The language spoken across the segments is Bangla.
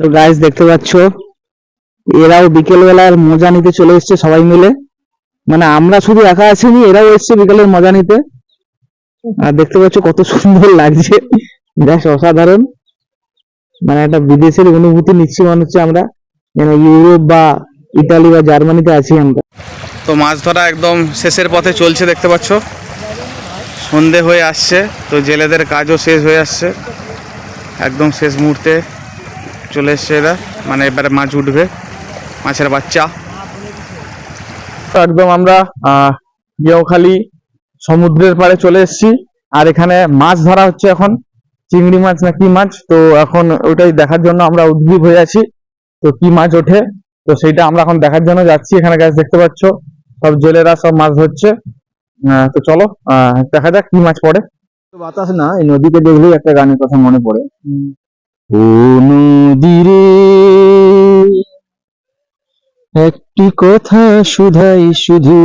তো গাইস দেখতে পাচ্ছ এরাও বিকেল বেলার মজা নিতে চলে এসেছে সবাই মিলে। মানে আমরা শুধু একা আসিনি, এরাও এসেছে বিকেলের মজা নিতে। আর দেখতে পাচ্ছ কত সুন্দর লাগছে, জাস্ট অসাধারণ। মানে একটা বিদেশের অনুভূতি নিচ্ছি, মনে হচ্ছে আমরা যেন ইউরোপ বা ইতালি বা জার্মানিতে আছি আমরা। তো মাছ ধরা একদম শেষের পথে চলছে, দেখতে পাচ্ছ সন্ধে হয়ে আসছে। তো জেলেদের কাজও শেষ হয়ে আসছে, একদম শেষ মুহূর্তে চলে এসছে এরা। মানে এবারে মাছ উঠবে, মাছের বাচ্চা। তো একদম আমরা গেওখালি সমুদ্রের পাড়ে চলে এসেছি। আর এখানে মাছ ধরা হচ্ছে এখন, চিংড়ি মাছ না কি মাছ, তো এখন ওটাই দেখার জন্য আমরা উদ্গ্রীব হয়ে আছি। তো কি মাছ ওঠে, তো সেইটা আমরা এখন দেখার জন্য যাচ্ছি। এখানে গাছ দেখতে পাচ্ছ সব জেলেরা সব মাছ ধরছে। তো চলো দেখা যাক কি মাছ পড়ে। বাতাস না, এই নদীকে দেখলেই একটা গানের কথা মনে পড়ে। ও নদী রে, একটি কথা শুধাই শুধু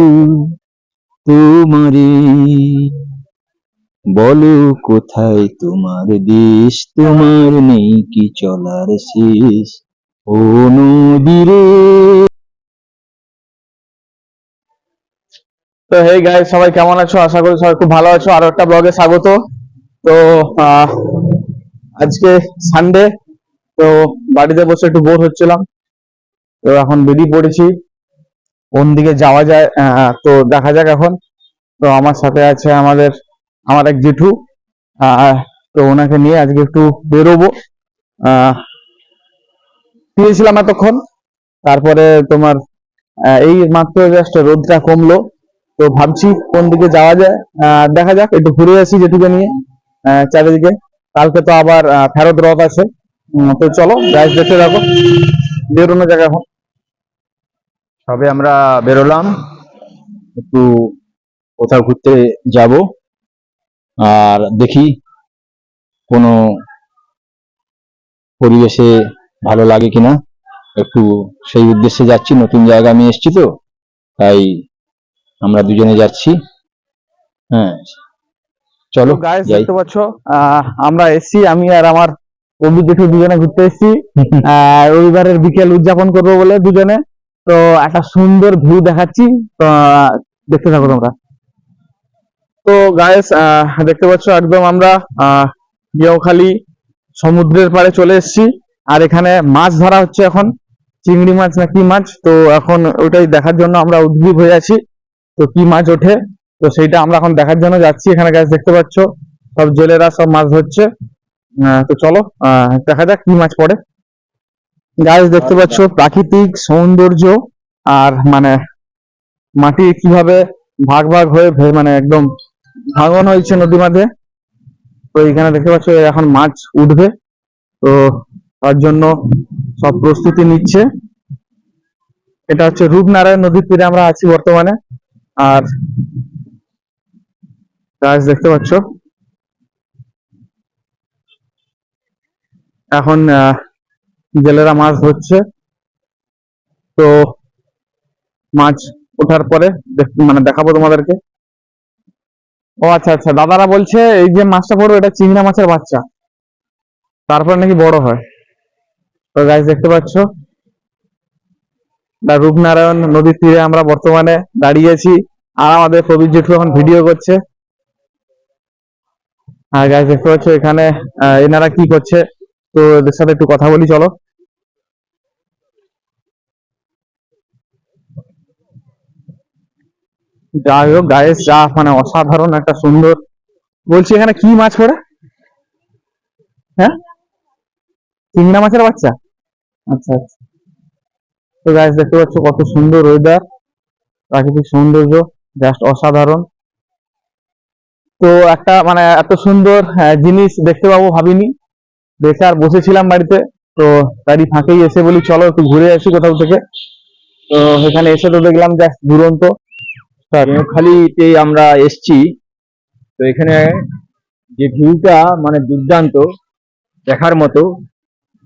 তোমারে, বলো কোথায় তোমার দেশ, তোমার নেই কি চলার শেষ, ও নদী রে। তো হে গাইস, সবাই কেমন আছো? আশা করি সবাই খুব ভালো আছো। আরো একটা ব্লগে স্বাগত। তো আজকে সানডে, তো বাড়িতে বসে একটু বোর হচ্ছিলাম, তো এখন বেরিয়ে পড়েছি কোন দিকে যাওয়া যায়। তো দেখা যাক এখন। তো আমার সাথে আছে আমার এক জেঠু। তো ওনাকে নিয়ে আজকে একটু বেরোবো। শুয়েছিলাম এতক্ষণ, তারপরে তোমার এই মাত্র জাস্ট রোদটা কমলো, তো ভাবছি কোন দিকে যাওয়া যায়। দেখা যাক, একটু ঘুরে আসি জেঠুকে নিয়ে চারিদিকে। কালকে তো আবার ফেরত রথ আছে। তো চলো গাইস, দেখতে থাকো। বেরোনো জায়গা এখন সবে আমরা বেরোলাম, একটু কোথাও ঘুরতে যাব। আর দেখি কোনো পরিবেশে ভালো লাগে কিনা, একটু সেই উদ্দেশ্যে যাচ্ছি। নতুন জায়গা আমি এসেছি, তো তাই আমরা দুজনে যাচ্ছি। হ্যাঁ, চলো গাইস, দেখতে পাচ্ছ আমরা এসছি, আমি আর আমার বন্ধু জেঠু দুজনে ঘুরতে এসছি রবিবারের বিকেল উদযাপন করবো বলে দুজনে। তো একটা সুন্দর ভিউ দেখাচ্ছি, তো দেখতে থাকো তোমরা। তো গাইস দেখতে পাচ্ছ একদম আমরা গেওখালি সমুদ্রের পাড়ে চলে এসেছি। আর এখানে মাছ ধরা হচ্ছে এখন, চিংড়ি মাছ না কি মাছ, তো এখন ওটাই দেখার জন্য আমরা উদ্গ্রীব হয়ে আছি। তো কি মাছ ওঠে, তো সেইটা আমরা এখন দেখার জন্য যাচ্ছি। এখানে গাছ দেখতে পাচ্ছ সব জেলেরা সব মাছ ধরছে। তো চলো দেখা যাক কি মাছ পড়ে। গাছ দেখতে পাচ্ছ প্রাকৃতিক সৌন্দর্য, আর মানে মাটি কিভাবে ভাগ ভাগ হয়ে মানে একদম ভাঙন হয়েছে নদী মাঝে। তো এখানে দেখতে পাচ্ছ এখন মাছ উঠবে, তো তার জন্য সব প্রস্তুতি নিচ্ছে। এটা হচ্ছে রূপনারায়ণ নদীর তীরে আমরা আছি বর্তমানে। আর গাছ দেখতে পাচ্ছ এখন জেলেরা মাছ ধরছে। তো মাছ ওঠার পরে মানে দেখাবো তোমাদেরকে। ও আচ্ছা আচ্ছা, দাদারা বলছে এই যে মাছটা পড়বে এটা চিংড়া মাছের বাচ্চা, তারপরে নাকি বড় হয়। তো গাছ দেখতে পাচ্ছ রূপনারায়ণ নদীর তীরে আমরা বর্তমানে দাঁড়িয়েছি। আর আমাদের প্রবীর জেঠু এখন ভিডিও করছে। আর গাছ দেখতে পাচ্ছ এখানে এনারা কি করছে, তো এদের সাথে একটু কথা বলি, চলো। যাই হোক গায়েস, যা মানে অসাধারণ একটা সুন্দর। বলছি এখানে কি মাছ পড়ে? হ্যাঁ, চিংড়া মাছের বাচ্চা। আচ্ছা আচ্ছা। তো গাছ দেখতে পাচ্ছ কত সুন্দর ওয়েদার, প্রাকৃতিক সৌন্দর্য জাস্ট অসাধারণ। তো একটা মানে এত সুন্দর জিনিস দেখতে পাবো ভাবিনি, দেখে আর বসেছিলাম বাড়িতে। তো তারই ফাঁকেই এসে বলি চলো একটু ঘুরে আসি কোথাও থেকে। তো এখানে এসে তো দেখলাম জাস্ট দুরন্ত। খালিতে আমরা এসছি। তো এখানে যে ভিউটা মানে দুর্দান্ত, দেখার মতো।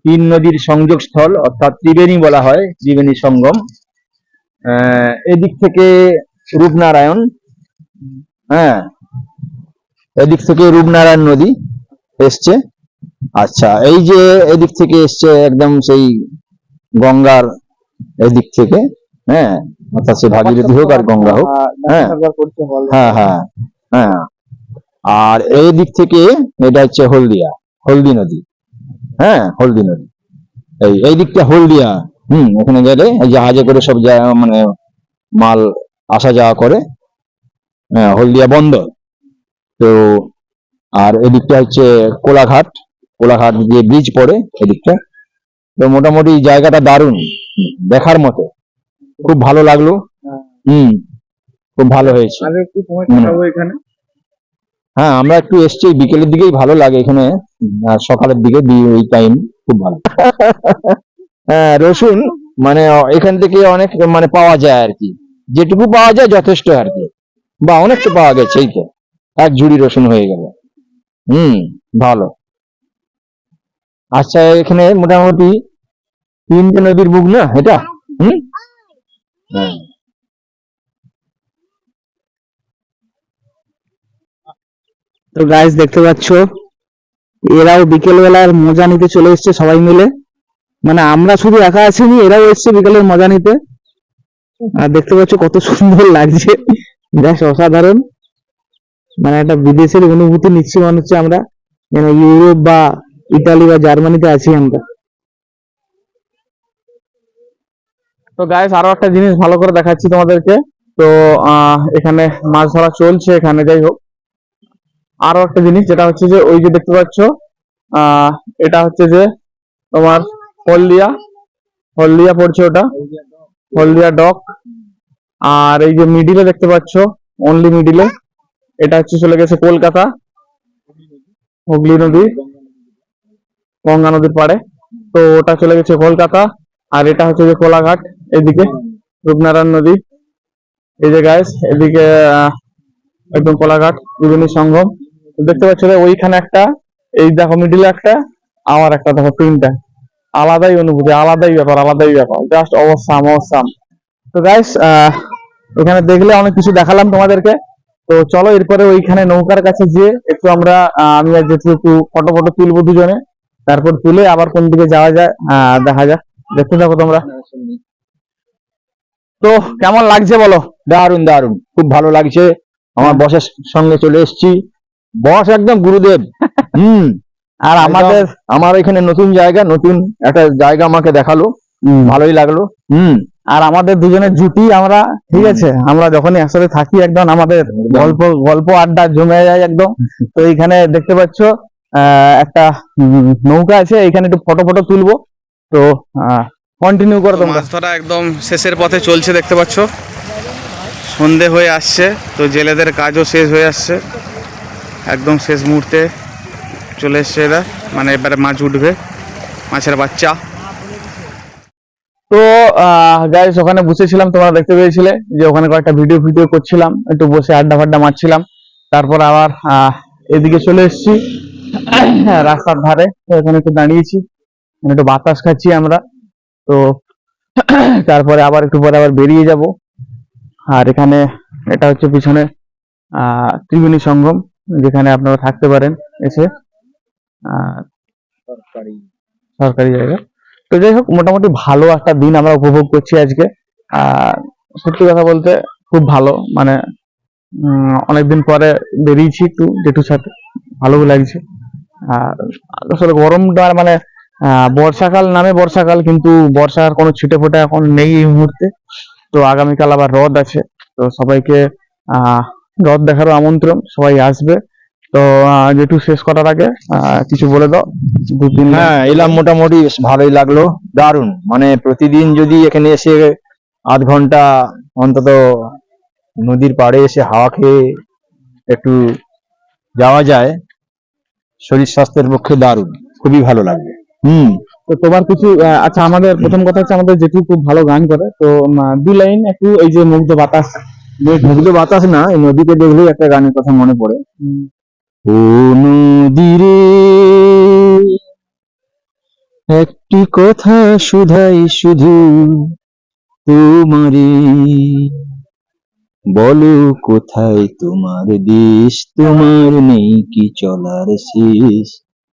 তিন নদীর সংযোগ স্থল, অর্থাৎ ত্রিবেণী বলা হয়, ত্রিবেণী সঙ্গম। এদিক থেকে রূপনারায়ণ, হ্যাঁ, এদিক থেকে রূপনারায়ণ নদী এসছে। আচ্ছা, এই যে এদিক থেকে এসছে একদম সেই গঙ্গার এদিক থেকে, হ্যাঁ, অর্থাৎ সে ভাগীরথী হোক আর গঙ্গা হোক, হ্যাঁ হ্যাঁ হ্যাঁ হ্যাঁ। আর এই দিক থেকে এটা হচ্ছে হলদিয়া, হলদি নদী, হ্যাঁ হলদি নদী। এই দিকটা হলদিয়া। ওখানে গেলে এই জাহাজে করে সব মানে মাল আসা যাওয়া করে, হ্যাঁ হলদিয়া বন্দর। তো আর এদিকটা হচ্ছে কোলাঘাট, কোলাঘাট দিয়ে ব্রিজ পড়ে এদিকটা। তো মোটামুটি জায়গাটা দারুণ, দেখার মতো, খুব ভালো লাগলো। হুম, খুব ভালো হয়েছে। এখানে হ্যাঁ, আমরা একটু এসছি বিকেলের দিকেই, ভালো লাগে এখানে। আর সকালের দিকে এই টাইম খুব ভালো। হ্যাঁ, রসুন মানে এখান থেকে অনেক মানে পাওয়া যায় আর কি, যেটুকু পাওয়া যায় যথেষ্ট আর কি, বা অনেকটা পাওয়া গেছে, এই তো এক ঝুড়ি রসুন হয়ে গেল। ভালো। আচ্ছা, এখানে মোটামুটি 3টে নদীর বুক না এটা? হ্যাঁ। তো গাইস দেখতে পাচ্ছ, এরাও বিকেল বেলার মজা নিতে চলে এসেছে সবাই মিলে। মানে আমরা শুধু একা আসিনি, এরাও এসছে বিকেলের মজা নিতে। আর দেখতে পাচ্ছ কত সুন্দর লাগছে, জাস্ট অসাধারণ। মানে একটা বিদেশের অনুভূতি নিচ্ছি, মনে হচ্ছে আমরা যেন ইউরোপ বা ইতালি বা জার্মানিতে আছি আমরা। তো গাইস আরো একটা জিনিস ভালো করে দেখাচ্ছি তোমাদেরকে। তো এখানে মাছ ধরা চলছে এখানে, যাই হোক। আরো একটা জিনিস যেটা হচ্ছে যে ওই যে দেখতে পাচ্ছ, এটা হচ্ছে যে তোমার হলদিয়া, হলদিয়া পড়ছে ওটা, হলদিয়া ডক। আর এই যে মিডিলে দেখতে পাচ্ছ, অনলি মিডিলে, এটা হচ্ছে চলে গেছে কলকাতা, হুগলি নদী, গঙ্গা নদীর পাড়ে। তো ওটা চলে গেছে কলকাতা। আর এটা হচ্ছে যে কোলাঘাট, এদিকে রূপনারায়ণ নদী। এই যে গাইস এদিকে একদম কোলাঘাট ত্রিবেণী সঙ্গম। তো দেখতে পাচ্ছ যে ওইখানে একটা, এই দেখো মিডিলে একটা, আমার একটা, দেখো তিনটা। আলাদাই অনুভূতি, আলাদাই ব্যাপার, আলাদাই ব্যাপার, জাস্ট অবসাম অবসাম। তো গাইস এখানে দেখলে অনেক কিছু দেখালাম তোমাদেরকে। তো চলো এরপরে ওইখানে নৌকার কাছে গিয়ে একটু আমরা আমি আর যেটু একটু ফটো ফটো তুলবো দুজনে, তারপর তুলে আবার কোন দিকে যাওয়া যায় দেখা যাক। দেখতে থাকো তোমরা। তো কেমন লাগছে বলো? দারুণ দারুণ, খুব ভালো লাগছে। আমার বসের সঙ্গে চলে এসেছি, বস একদম গুরুদেব। আর আমাদের আমার এখানে নতুন জায়গা, নতুন একটা জায়গা আমাকে দেখালো, ভালোই লাগলো। আর আমাদের দুজনের জুটি আমরা, ঠিক আছে, আমরা যখনই একসাথে থাকি একদম আমাদের গল্প গল্প আড্ডা জমে যায় একদম। তো এইখানে দেখতে পাচ্ছ একটা নৌকা আছে, এখানে একটু ফটো ফটো তুলবো। তো কন্টিনিউ করো তোমরা। মাছ ধরা একদম শেষের পথে চলছে, দেখতে পাচ্ছ সন্ধে হয়ে আসছে। তো জেলেদের কাজও শেষ হয়ে আসছে, একদম শেষ মুহূর্তে চলে এসছে এরা। মানে এবারে মাছ উঠবে, মাছের বাচ্চা। তো গাইস ওখানে বসেছিলাম, তোমরা দেখতে পেয়েছিলে যে ওখানে কয়েকটা ভিডিও করছিলাম, একটু বসে আড্ডা ফাড্ডা মারছিলাম। তারপর আবার এদিকে চলে এসেছি রাস্তার ধারে। তো এখানে একটু দাঁড়িয়েছি, একটু বাতাস খাচ্ছি আমরা। তো তারপরে আবার একটু পরে আবার বেরিয়ে যাব। আর এখানে এটা হচ্ছে পিছনে ত্রিবেণী সঙ্গম, যেখানে আপনারা থাকতে পারেন এসে, সরকারি জায়গা। তো যাই হোক, মোটামুটি ভালো একটা দিন আমরা উপভোগ করছি আজকে। সত্যি কথা বলতে খুব ভালো, মানে অনেকদিন পরে বেরিয়েছি একটু জেঠুর সাথে, ভালো লাগছে। আর আসলে গরমটা মানে বর্ষাকাল নামে বর্ষাকাল, কিন্তু বর্ষার কোনো ছিটে ফোঁটা এখন নেই এই মুহূর্তে। তো আগামীকাল আবার রথ আছে, তো সবাইকে রথ দেখারও আমন্ত্রণ, সবাই আসবে। তো যেটু শেষ করার আগে কিছু বলে দাও। দুদিন হ্যাঁ, এলাম, মোটামুটি বেশ ভালোই লাগলো, দারুণ। মানে প্রতিদিন যদি এখানে এসে আধ ঘন্টা অন্তত নদীর পাড়ে এসে হাওয়া খেয়ে একটু যাওয়া যায়, শরীর স্বাস্থ্যের পক্ষে দারুণ, খুবই ভালো লাগবে। তো তোমার কিছু আচ্ছা, আমাদের প্রথম কথা হচ্ছে আমাদের জেঠু খুব ভালো গান করে। তো 2 লাইন একটু, এই যে মুগ্ধ বাতাস, মুগ্ধ বাতাস না, এই নদীকে দেখলেই একটা গানের কথা মনে পড়ে। ও নদী রে, একটি কথা শুধাই শুধু তোমারে, বলো কোথায় তোমার দেশ, তোমার নেই কি চলার শেষ,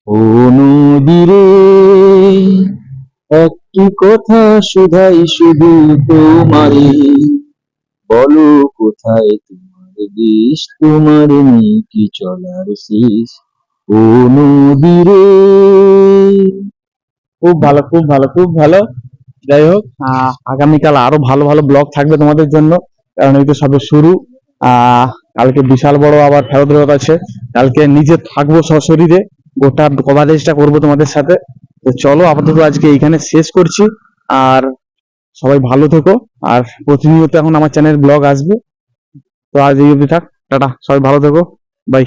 ও নদীরে একটি কথা শুধাই শুধু তোমারে, বলো কোথায় তোমার দেশ, তোমার নেই কি চলার শেষ, ও নদীরে। খুব ভালো, খুব ভালো, খুব ভালো। যাই হোক, আগামীকাল আরো ভালো ভালো ব্লগ থাকবে তোমাদের জন্য, কারণ এই তো সবে শুরু। কালকে বিশাল বড় আবার ফেরত রোদ আছে, কালকে নিজে থাকবো সশরীরে, গোটা কভারেজটা করবো তোমাদের সাথে। তো চলো আপাতত আজকে এইখানে শেষ করছি, আর সবাই ভালো থেকো। আর প্রতিনিয়ত এখন আমার চ্যানেল ব্লগ আসবে, তো আজ এই অবধি থাক, টাটা, সবাই ভালো থেকো, বাই।